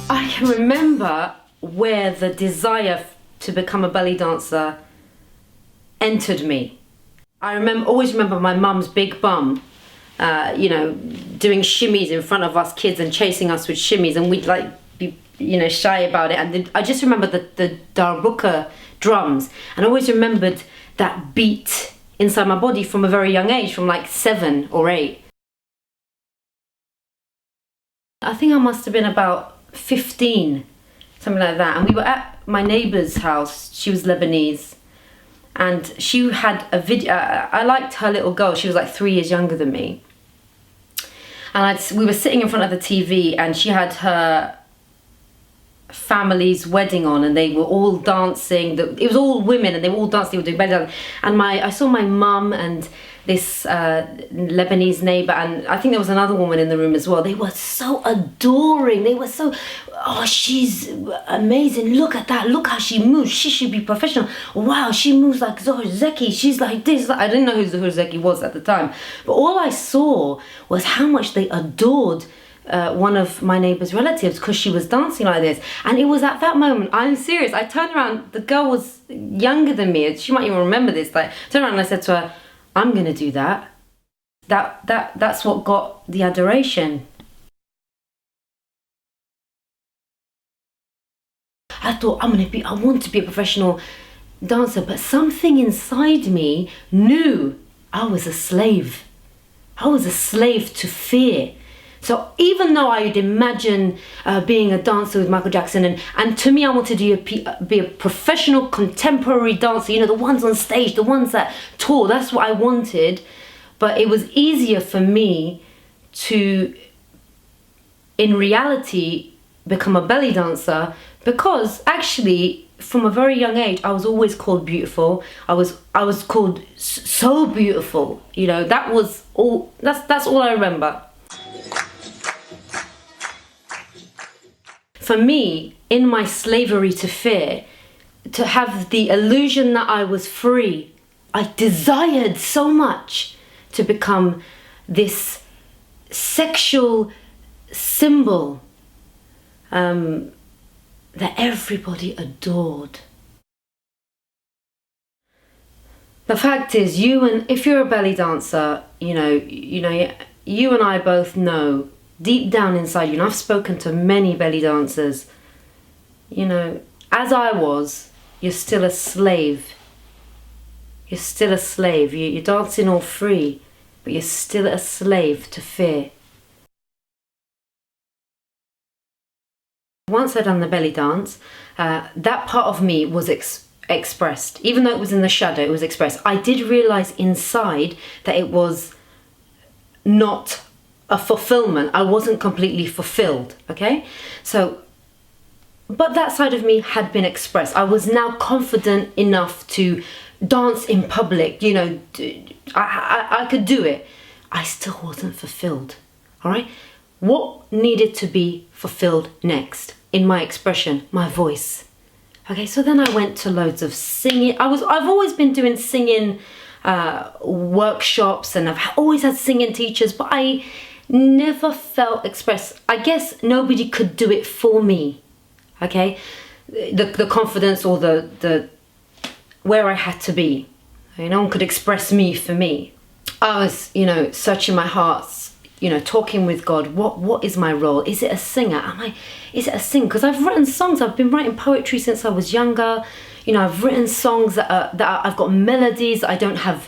I can remember where the desire to become a belly dancer entered me. I always remember my mum's big bum, doing shimmies in front of us kids and chasing us with shimmies, and we'd like be, shy about it. And I just remember the darbuka drums, and I always remembered that beat inside my body from a very young age, from like 7 or 8. I think I must have been about 15, something like that, and we were at my neighbour's house. She was Lebanese, and she had a video. I liked her little girl. She was like 3 years younger than me, and we were sitting in front of the TV, and she had her family's wedding on, and they were all dancing. It was all women, and they were all dancing. They were doing belly dance, and I saw my mum and this Lebanese neighbour, and I think there was another woman in the room as well. They were so adoring. They were so, oh, she's amazing. Look at that. Look how she moves. She should be professional. Wow, she moves like Zohar Zeki. She's like this. I didn't know who Zohar Zeki was at the time, but all I saw was how much they adored one of my neighbour's relatives because she was dancing like this. And it was at that moment, I'm serious, I turned around, the girl was younger than me, she might even remember this, I turned around and I said to her, I'm gonna do that. That's what got the adoration. I thought, I want to be a professional dancer, but something inside me knew I was a slave. I was a slave to fear. So even though I'd imagine being a dancer with Michael Jackson, and to me I wanted to be a professional contemporary dancer, the ones on stage, the ones that tour, that's what I wanted. But it was easier for me to, in reality, become a belly dancer, because actually from a very young age I was always called beautiful. I was called so beautiful, that was all, that's all I remember. For me, in my slavery to fear, to have the illusion that I was free, I desired so much to become this sexual symbol that everybody adored. The fact is, if you're a belly dancer, you and I both know deep down inside you, and I've spoken to many belly dancers, as I was, you're still a slave. You're still a slave. You're dancing all free, but you're still a slave to fear. Once I'd done the belly dance, that part of me was expressed. Even though it was in the shadow, it was expressed. I did realise inside that it was not a fulfillment. I wasn't completely fulfilled, okay? So, but that side of me had been expressed. I was now confident enough to dance in public, I could do it. I still wasn't fulfilled, all right? What needed to be fulfilled next in my expression? My voice. Okay, so then I went to loads of singing. I've always been doing singing workshops, and I've always had singing teachers, but I never felt expressed. I guess nobody could do it for me, okay? The confidence or the where I had to be. No one could express me for me. I was, searching my heart, talking with God. What is my role? Is it a singer? Is it a singer? Because I've written songs. I've been writing poetry since I was younger. I've written songs that I've got melodies that I don't have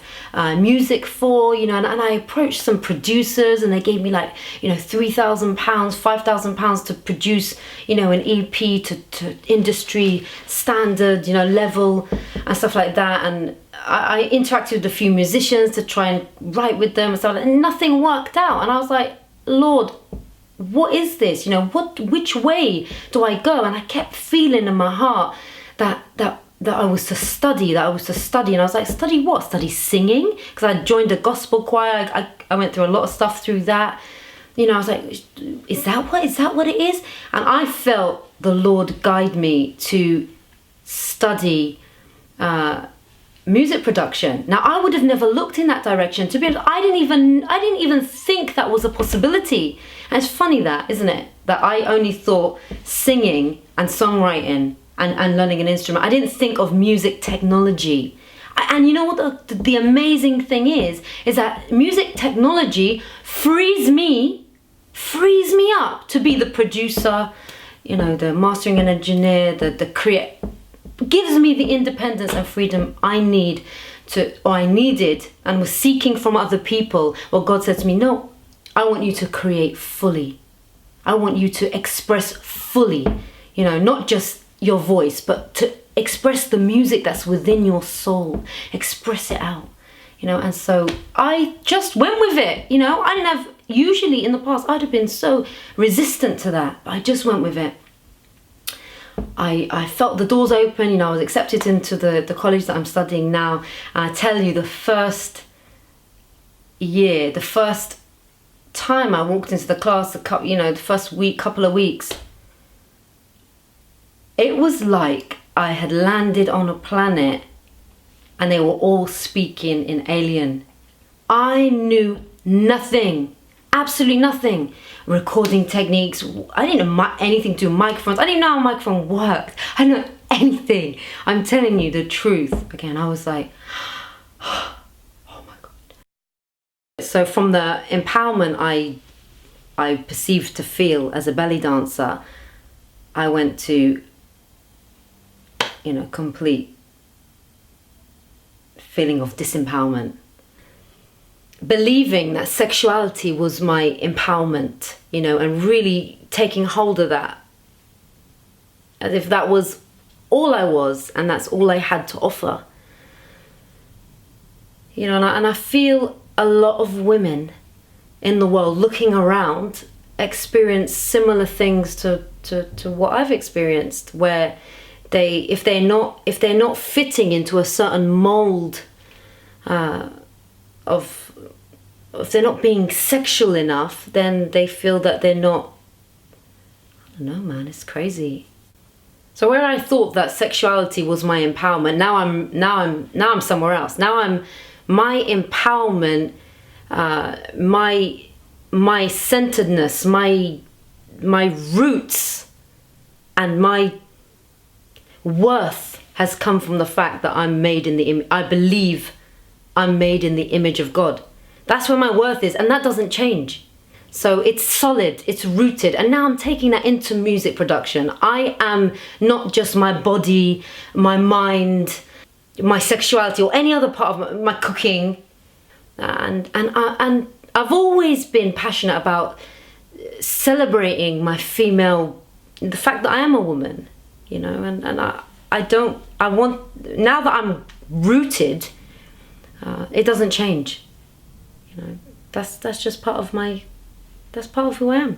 music for, and I approached some producers, and they gave me like, £3,000, £5,000 to produce, an EP to industry standard, level and stuff like that. And I interacted with a few musicians to try and write with them and stuff, and nothing worked out. And I was like, Lord, what is this? Which way do I go? And I kept feeling in my heart that I was to study, and I was like, study what? Study singing? Because I joined a gospel choir. I went through a lot of stuff through that. I was like, is that what it is? And I felt the Lord guide me to study music production. Now, I would have never looked in that direction. To be honest, I didn't even think that was a possibility. And it's funny that, isn't it? That I only thought singing and songwriting and learning an instrument. I didn't think of music technology. And you know what the amazing thing is that music technology frees me up to be the producer, you know, the mastering and engineer, the create, gives me the independence and freedom I need I needed and was seeking from other people. Well, God said to me, no, I want you to create fully. I want you to express fully, you know, not just your voice, but to express the music that's within your soul. Express it out, you know. And so I just went with it, you know. I didn't have, usually in the past, I'd have been so resistant to that, but I just went with it. I felt the doors open, you know. I was accepted into the college that I'm studying now. And I tell you, the first year, the first time I walked into the class, you know, the first week, couple of weeks, it was like I had landed on a planet and they were all speaking in alien. I knew nothing, absolutely nothing. Recording techniques, I didn't know anything to do with microphones. I didn't know how a microphone worked. I didn't know anything. I'm telling you the truth. Again, I was like, oh my God. So from the empowerment I perceived to feel as a belly dancer, I went to, you know, complete feeling of disempowerment. Believing that sexuality was my empowerment, you know, and really taking hold of that as if that was all I was and that's all I had to offer. You know, and I feel a lot of women in the world looking around experience similar things to what I've experienced, where if they're not fitting into a certain mold if they're not being sexual enough, then they feel that they're not, I don't know, man, it's crazy. So where I thought that sexuality was my empowerment, now I'm somewhere else. Now I'm my empowerment, my centeredness, my roots, and my worth has come from the fact that I'm made in the I believe I'm made in the image of God. That's where my worth is, and that doesn't change. So it's solid, it's rooted, and now I'm taking that into music production. I am not just my body, my mind, my sexuality, or any other part of my cooking. And I've always been passionate about celebrating my female, the fact that I am a woman, you know, and I want, now that I'm rooted, it doesn't change. You know, that's just part of that's part of who I am.